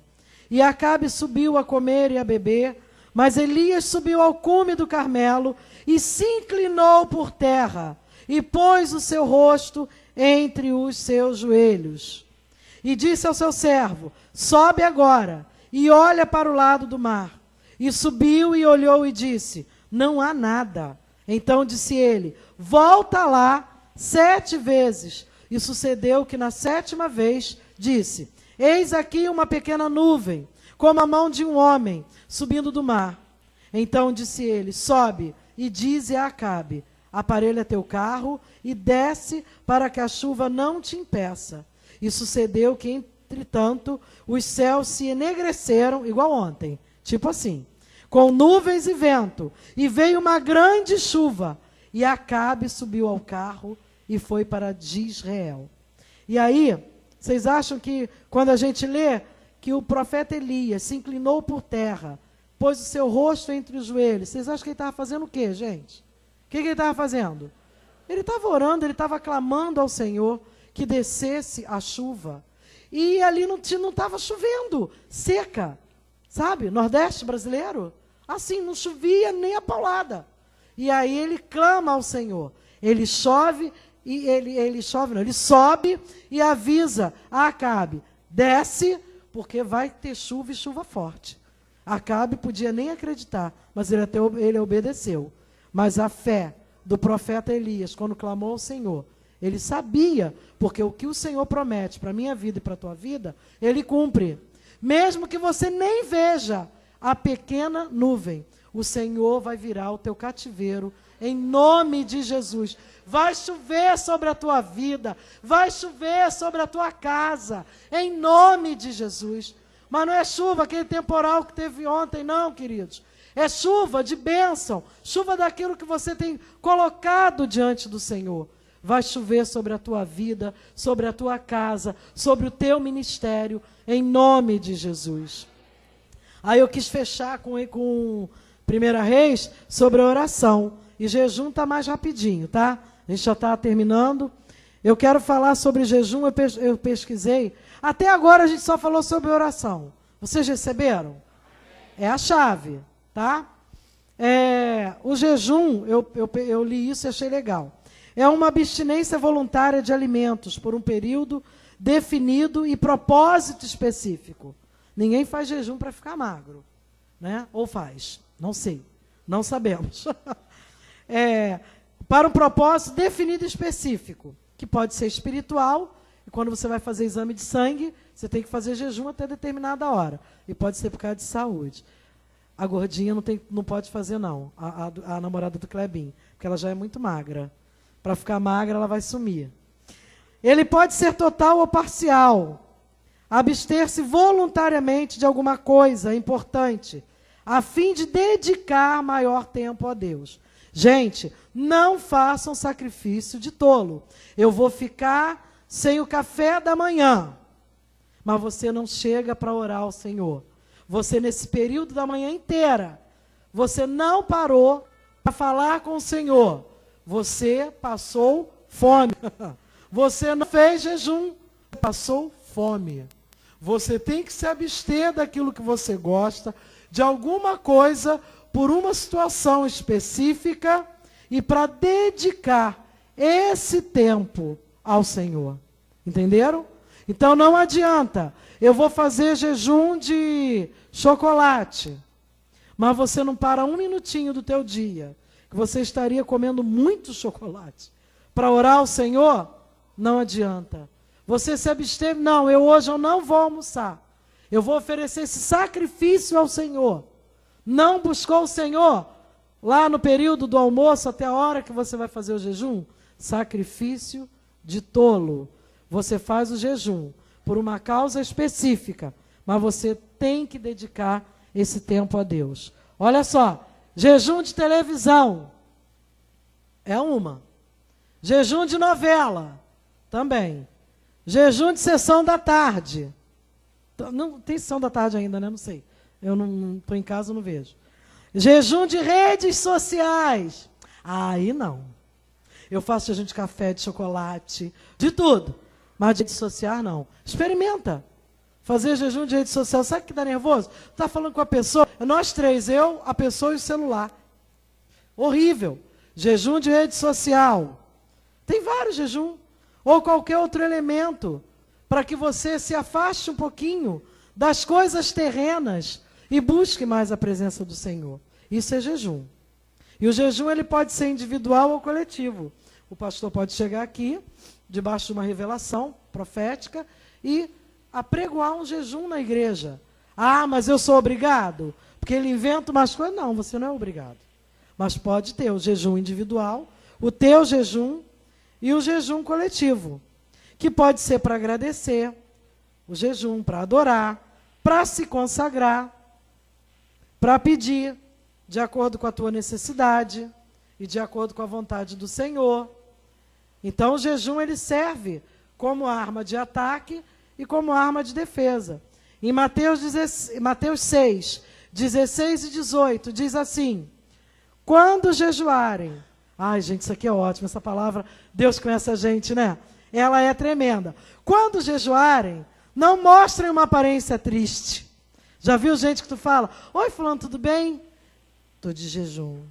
E Acabe subiu a comer e a beber, mas Elias subiu ao cume do Carmelo e se inclinou por terra e pôs o seu rosto entre os seus joelhos. E disse ao seu servo, sobe agora e olha para o lado do mar. E subiu e olhou e disse, não há nada. Então disse ele, volta lá 7 vezes. E sucedeu que na 7ª vez disse, eis aqui uma pequena nuvem, como a mão de um homem, subindo do mar. Então disse ele, sobe e dize a Acabe, aparelha teu carro e desce para que a chuva não te impeça. E sucedeu que, entretanto, os céus se enegreceram, igual ontem, tipo assim, com nuvens e vento, e veio uma grande chuva, e Acabe subiu ao carro e foi para Jezreel. E aí, vocês acham que, quando a gente lê, que o profeta Elias se inclinou por terra, pôs o seu rosto entre os joelhos, vocês acham que ele estava fazendo o quê, gente? O que ele estava fazendo? Ele estava orando, ele estava clamando ao Senhor que descesse a chuva. E ali não estava chovendo, seca, sabe? Nordeste brasileiro, assim, não chovia nem a paulada. E aí ele clama ao Senhor. Ele chove, e ele sobe e avisa a Acabe, desce, porque vai ter chuva e chuva forte. Acabe podia nem acreditar, mas ele obedeceu. Mas a fé do profeta Elias, quando clamou ao Senhor, ele sabia, porque o que o Senhor promete para a minha vida e para a tua vida, ele cumpre. Mesmo que você nem veja a pequena nuvem, o Senhor vai virar o teu cativeiro, em nome de Jesus. Vai chover sobre a tua vida, vai chover sobre a tua casa, em nome de Jesus. Mas não é chuva, aquele temporal que teve ontem, não, queridos. É chuva de bênção, chuva daquilo que você tem colocado diante do Senhor. Vai chover sobre a tua vida, sobre a tua casa, sobre o teu ministério, em nome de Jesus. Aí eu quis fechar com 1 Reis sobre a oração. E jejum está mais rapidinho, tá? A gente já está terminando. Eu quero falar sobre jejum, eu pesquisei. Até agora a gente só falou sobre oração. Vocês receberam? É a chave, tá? O jejum, eu li isso e achei legal. É uma abstinência voluntária de alimentos por um período definido e propósito específico. Ninguém faz jejum para ficar magro, né? Ou faz? Não sei, não sabemos. Para um propósito definido e específico, que pode ser espiritual, e quando você vai fazer exame de sangue, você tem que fazer jejum até determinada hora, e pode ser por causa de saúde. A gordinha não pode fazer, não, a namorada do Clebinho, porque ela já é muito magra. Para ficar magra, ela vai sumir. Ele pode ser total ou parcial. Abster-se voluntariamente de alguma coisa importante, a fim de dedicar maior tempo a Deus. Gente, não façam sacrifício de tolo. Eu vou ficar sem o café da manhã, mas você não chega para orar ao Senhor. Você, nesse período da manhã inteira, você não parou para falar com o Senhor. Você passou fome. Você não fez jejum, passou fome. Você tem que se abster daquilo que você gosta, de alguma coisa, por uma situação específica, e para dedicar esse tempo ao Senhor. Entenderam? Então não adianta eu vou fazer jejum de chocolate. Mas você não para um minutinho do teu dia, que você estaria comendo muito chocolate. Para orar ao Senhor, não adianta. Você se absteve, não, hoje eu não vou almoçar. Eu vou oferecer esse sacrifício ao Senhor. Não buscou o Senhor lá no período do almoço até a hora que você vai fazer o jejum? Sacrifício de tolo. Você faz o jejum por uma causa específica, mas você tem que dedicar esse tempo a Deus. Olha só, jejum de televisão é uma. Jejum de novela também. Jejum de sessão da tarde. Não tem sessão da tarde ainda, né? Não sei. Eu não estou em casa, não vejo. Jejum de redes sociais. Aí não. Eu faço jejum de café, de chocolate, de tudo. Mas de rede social, não. Experimenta. Fazer jejum de rede social. Sabe o que dá nervoso? Está falando com a pessoa. Nós três, eu, a pessoa e o celular. Horrível. Jejum de rede social. Tem vários jejum. Ou qualquer outro elemento. Para que você se afaste um pouquinho das coisas terrenas e busque mais a presença do Senhor. Isso é jejum. E o jejum ele pode ser individual ou coletivo. O pastor pode chegar aqui, debaixo de uma revelação profética, e apregoar um jejum na igreja. Ah, mas eu sou obrigado? Porque ele inventa umas coisas. Não, você não é obrigado. Mas pode ter o jejum individual, o teu jejum e o jejum coletivo. Que pode ser para agradecer, o jejum para adorar, para se consagrar, para pedir, de acordo com a tua necessidade e de acordo com a vontade do Senhor. Então o jejum ele serve como arma de ataque e como arma de defesa. Em Mateus 6, 16 e 18, diz assim: quando jejuarem... Ai, gente, isso aqui é ótimo, essa palavra, Deus conhece a gente, né? Ela é tremenda. Quando jejuarem, não mostrem uma aparência triste. Já viu gente que tu fala, oi fulano, tudo bem? Estou de jejum.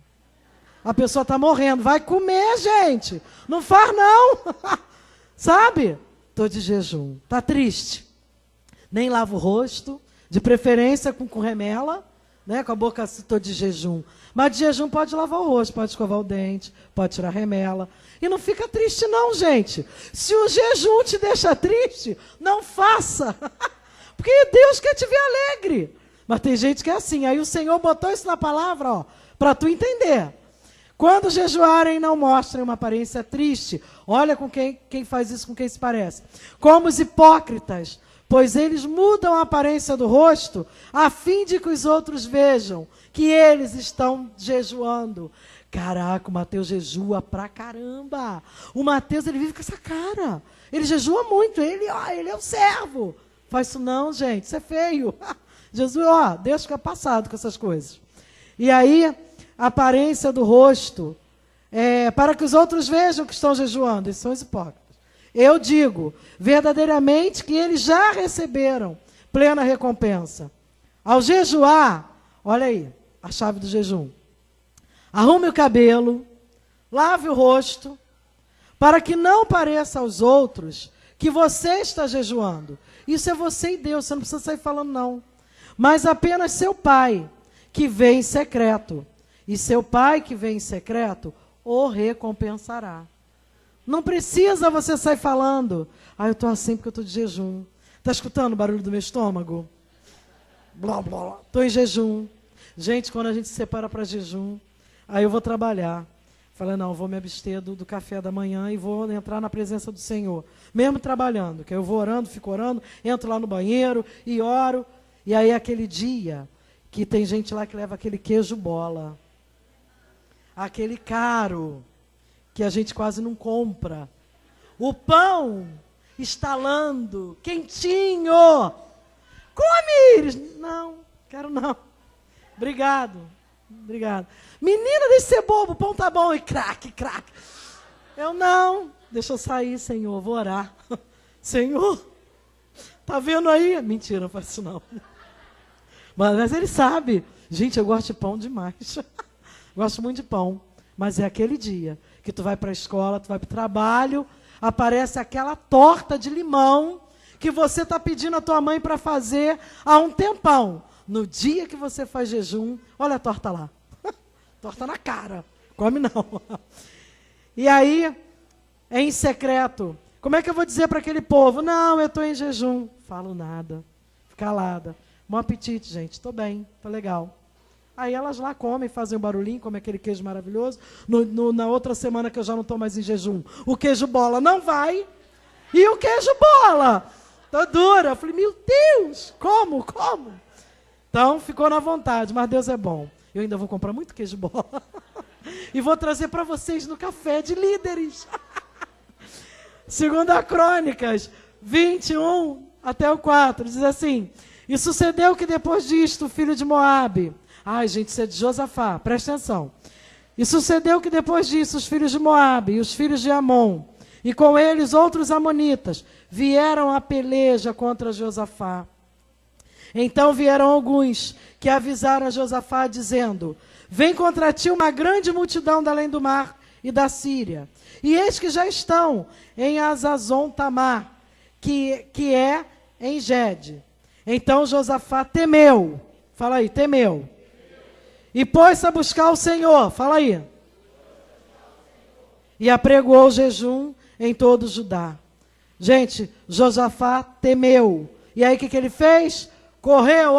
A pessoa está morrendo, vai comer, gente. Não faz não. Sabe? Estou de jejum. Está triste. Nem lava o rosto, de preferência com remela, né? Com a boca assim, estou de jejum. Mas de jejum pode lavar o rosto, pode escovar o dente, pode tirar remela. E não fica triste não, gente. Se o jejum te deixa triste, não faça. Porque Deus quer te ver alegre. Mas tem gente que é assim. Aí o Senhor botou isso na palavra, ó, para tu entender. Quando jejuarem, não mostrem uma aparência triste. Olha com quem faz isso, com quem se parece. Como os hipócritas, pois eles mudam a aparência do rosto, a fim de que os outros vejam que eles estão jejuando. Caraca, o Mateus jejua pra caramba. O Mateus, ele vive com essa cara. Ele jejua muito, ele é um servo. Faz isso não, gente, isso é feio. Jesus, Deus fica passado com essas coisas. E aí, a aparência do rosto, para que os outros vejam que estão jejuando. Esses são os hipócritas. Eu digo, verdadeiramente, que eles já receberam plena recompensa. Ao jejuar, olha aí, a chave do jejum. Arrume o cabelo, lave o rosto, para que não pareça aos outros que você está jejuando. Isso é você e Deus, você não precisa sair falando não. Mas apenas seu pai, que vê em secreto. E seu pai, que vê em secreto, o recompensará. Não precisa você sair falando. Eu estou assim porque eu estou de jejum. Está escutando o barulho do meu estômago? Blá, blá, blá. Estou em jejum. Gente, quando a gente se separa para jejum, aí eu vou trabalhar. Falei, não, vou me abster do café da manhã e vou entrar na presença do Senhor. Mesmo trabalhando, que eu vou orando, fico orando, entro lá no banheiro e oro. E aí aquele dia que tem gente lá que leva aquele queijo bola. Aquele caro, que a gente quase não compra. O pão estalando, quentinho. Come, Iris. Não, quero não. Obrigado. Menina, deixa de ser bobo, o pão tá bom. E craque. Eu não. Deixa eu sair, Senhor, vou orar. Senhor, tá vendo aí? Mentira, não faço isso não. Mas ele sabe. Gente, eu gosto de pão demais. Gosto muito de pão. Mas é aquele dia que tu vai para a escola, tu vai para o trabalho, aparece aquela torta de limão que você está pedindo a tua mãe para fazer há um tempão. No dia que você faz jejum, olha a torta lá. Torta na cara. Come não. E aí, é em secreto. Como é que eu vou dizer para aquele povo? Não, eu estou em jejum. Falo nada. Calada. Bom apetite, gente. Estou bem. Estou legal. Aí elas lá comem, fazem um barulhinho, comem aquele queijo maravilhoso. Na outra semana que eu já não estou mais em jejum, o queijo bola não vai. E o queijo bola? Tô dura. Eu falei, meu Deus, como? Então, ficou na vontade, mas Deus é bom. Eu ainda vou comprar muito queijo bola. E vou trazer para vocês no café de líderes. 2 Crônicas 21 até o 4, diz assim: e sucedeu que depois disto, o filho de Moabe... Ai, gente, isso é de Josafá, presta atenção. E sucedeu que depois disso, os filhos de Moabe e os filhos de Amon, e com eles outros amonitas, vieram a peleja contra Josafá. Então vieram alguns que avisaram a Josafá, dizendo: vem contra ti uma grande multidão da além do mar e da Síria. E eis que já estão em Azazon Tamar, que é em Gede. Então Josafá temeu. Fala aí, temeu. E pôs-se a buscar o Senhor. Fala aí. E apregoou o jejum em todo Judá. Gente, Josafá temeu. E aí o que ele fez? Correu,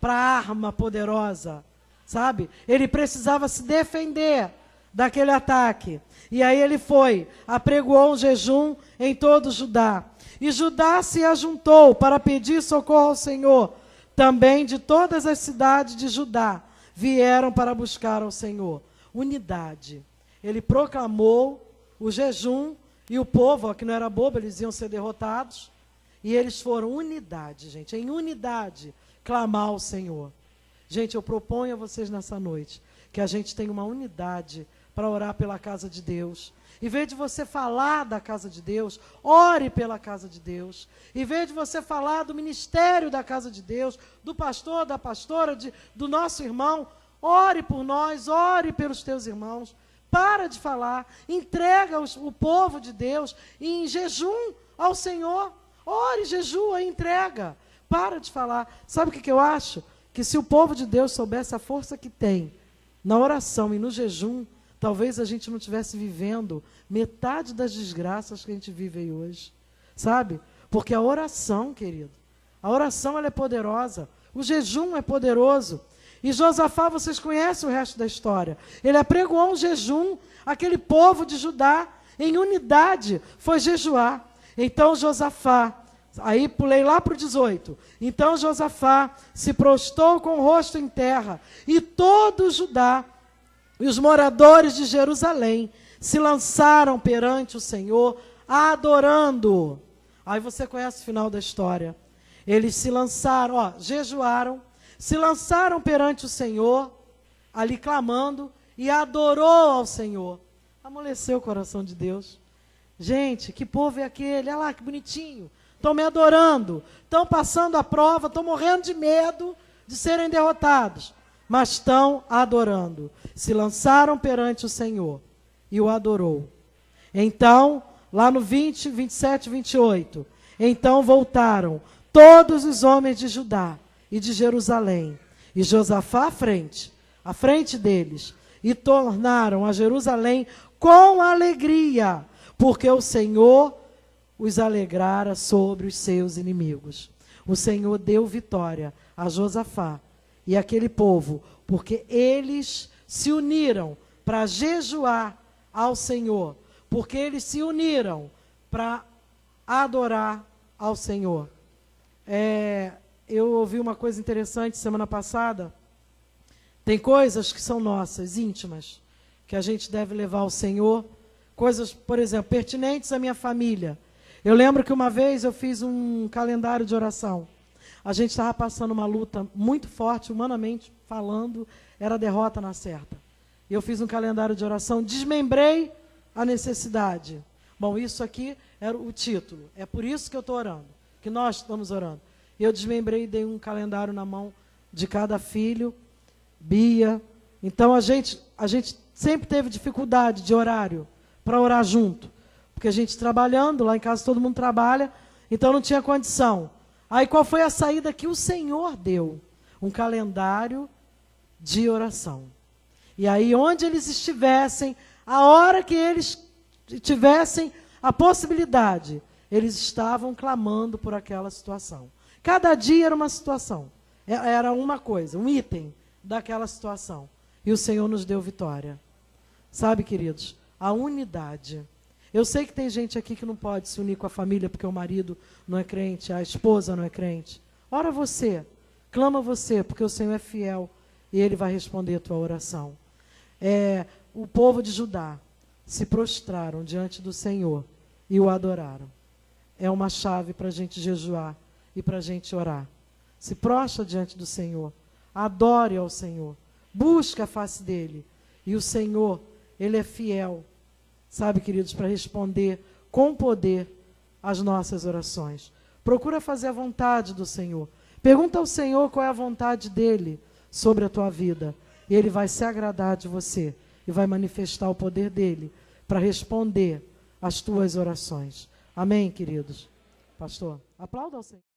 para a arma poderosa. Sabe? Ele precisava se defender daquele ataque. E aí ele foi, apregoou um jejum em todo Judá. E Judá se ajuntou para pedir socorro ao Senhor. Também de todas as cidades de Judá vieram para buscar ao Senhor. Unidade. Ele proclamou o jejum e o povo, que não era bobo, eles iam ser derrotados. E eles foram unidade, gente, em unidade, clamar ao Senhor. Gente, eu proponho a vocês nessa noite que a gente tenha uma unidade para orar pela casa de Deus. Em vez de você falar da casa de Deus, ore pela casa de Deus. Em vez de você falar do ministério da casa de Deus, do pastor, da pastora, do nosso irmão, ore por nós, ore pelos teus irmãos. Para de falar, entrega o povo de Deus em jejum ao Senhor. Ore, jejua e entrega. Para de falar. Sabe o que eu acho? Que se o povo de Deus soubesse a força que tem na oração e no jejum, talvez a gente não estivesse vivendo metade das desgraças que a gente vive aí hoje. Sabe? Porque a oração, querido, a oração ela é poderosa. O jejum é poderoso. E Josafá, vocês conhecem o resto da história. Ele apregoou um jejum, aquele povo de Judá, em unidade, foi jejuar. Então Josafá, aí pulei lá para o 18. Então Josafá se prostrou com o rosto em terra, e todo Judá e os moradores de Jerusalém se lançaram perante o Senhor, adorando. Aí você conhece o final da história. Eles se lançaram, jejuaram, se lançaram perante o Senhor, ali clamando, e adorou ao Senhor. Amoleceu o coração de Deus. Gente, que povo é aquele? Olha lá, que bonitinho. Estão me adorando, estão passando a prova, estão morrendo de medo de serem derrotados, mas estão adorando. Se lançaram perante o Senhor e o adorou. Então, lá no 20, 27, 28, então voltaram todos os homens de Judá e de Jerusalém, e Josafá à frente deles, e tornaram a Jerusalém com alegria, porque o Senhor os alegrara sobre os seus inimigos. O Senhor deu vitória a Josafá e aquele povo, porque eles se uniram para jejuar ao Senhor, porque eles se uniram para adorar ao Senhor. Eu ouvi uma coisa interessante semana passada. Tem coisas que são nossas, íntimas, que a gente deve levar ao Senhor. Coisas, por exemplo, pertinentes à minha família. Eu lembro que uma vez eu fiz um calendário de oração. A gente estava passando uma luta muito forte, humanamente falando, era derrota na certa. Eu fiz um calendário de oração, desmembrei a necessidade. Bom, isso aqui era o título. É por isso que eu estou orando, que nós estamos orando. Eu desmembrei e dei um calendário na mão de cada filho, Bia. Então a gente sempre teve dificuldade de horário para orar junto. Porque a gente trabalhando, lá em casa todo mundo trabalha, Então não tinha condição. Aí qual foi a saída que o Senhor deu? Um calendário de oração. E aí onde eles estivessem, a hora que eles tivessem a possibilidade, eles estavam clamando por aquela situação. Cada dia era uma situação. Era uma coisa, um item daquela situação. E o Senhor nos deu vitória. Sabe, queridos, a unidade. Eu sei que tem gente aqui que não pode se unir com a família porque o marido não é crente, a esposa não é crente. Ora você, clama você, porque o Senhor é fiel e Ele vai responder a tua oração. O povo de Judá se prostraram diante do Senhor e o adoraram. É uma chave para a gente jejuar e para a gente orar. Se prostra diante do Senhor, adore ao Senhor, busque a face dEle. E o Senhor, Ele é fiel, sabe, queridos, para responder com poder as nossas orações. Procura fazer a vontade do Senhor. Pergunta ao Senhor qual é a vontade dEle sobre a tua vida. E Ele vai se agradar de você e vai manifestar o poder dEle para responder às tuas orações. Amém, queridos? Pastor, aplauda ao Senhor.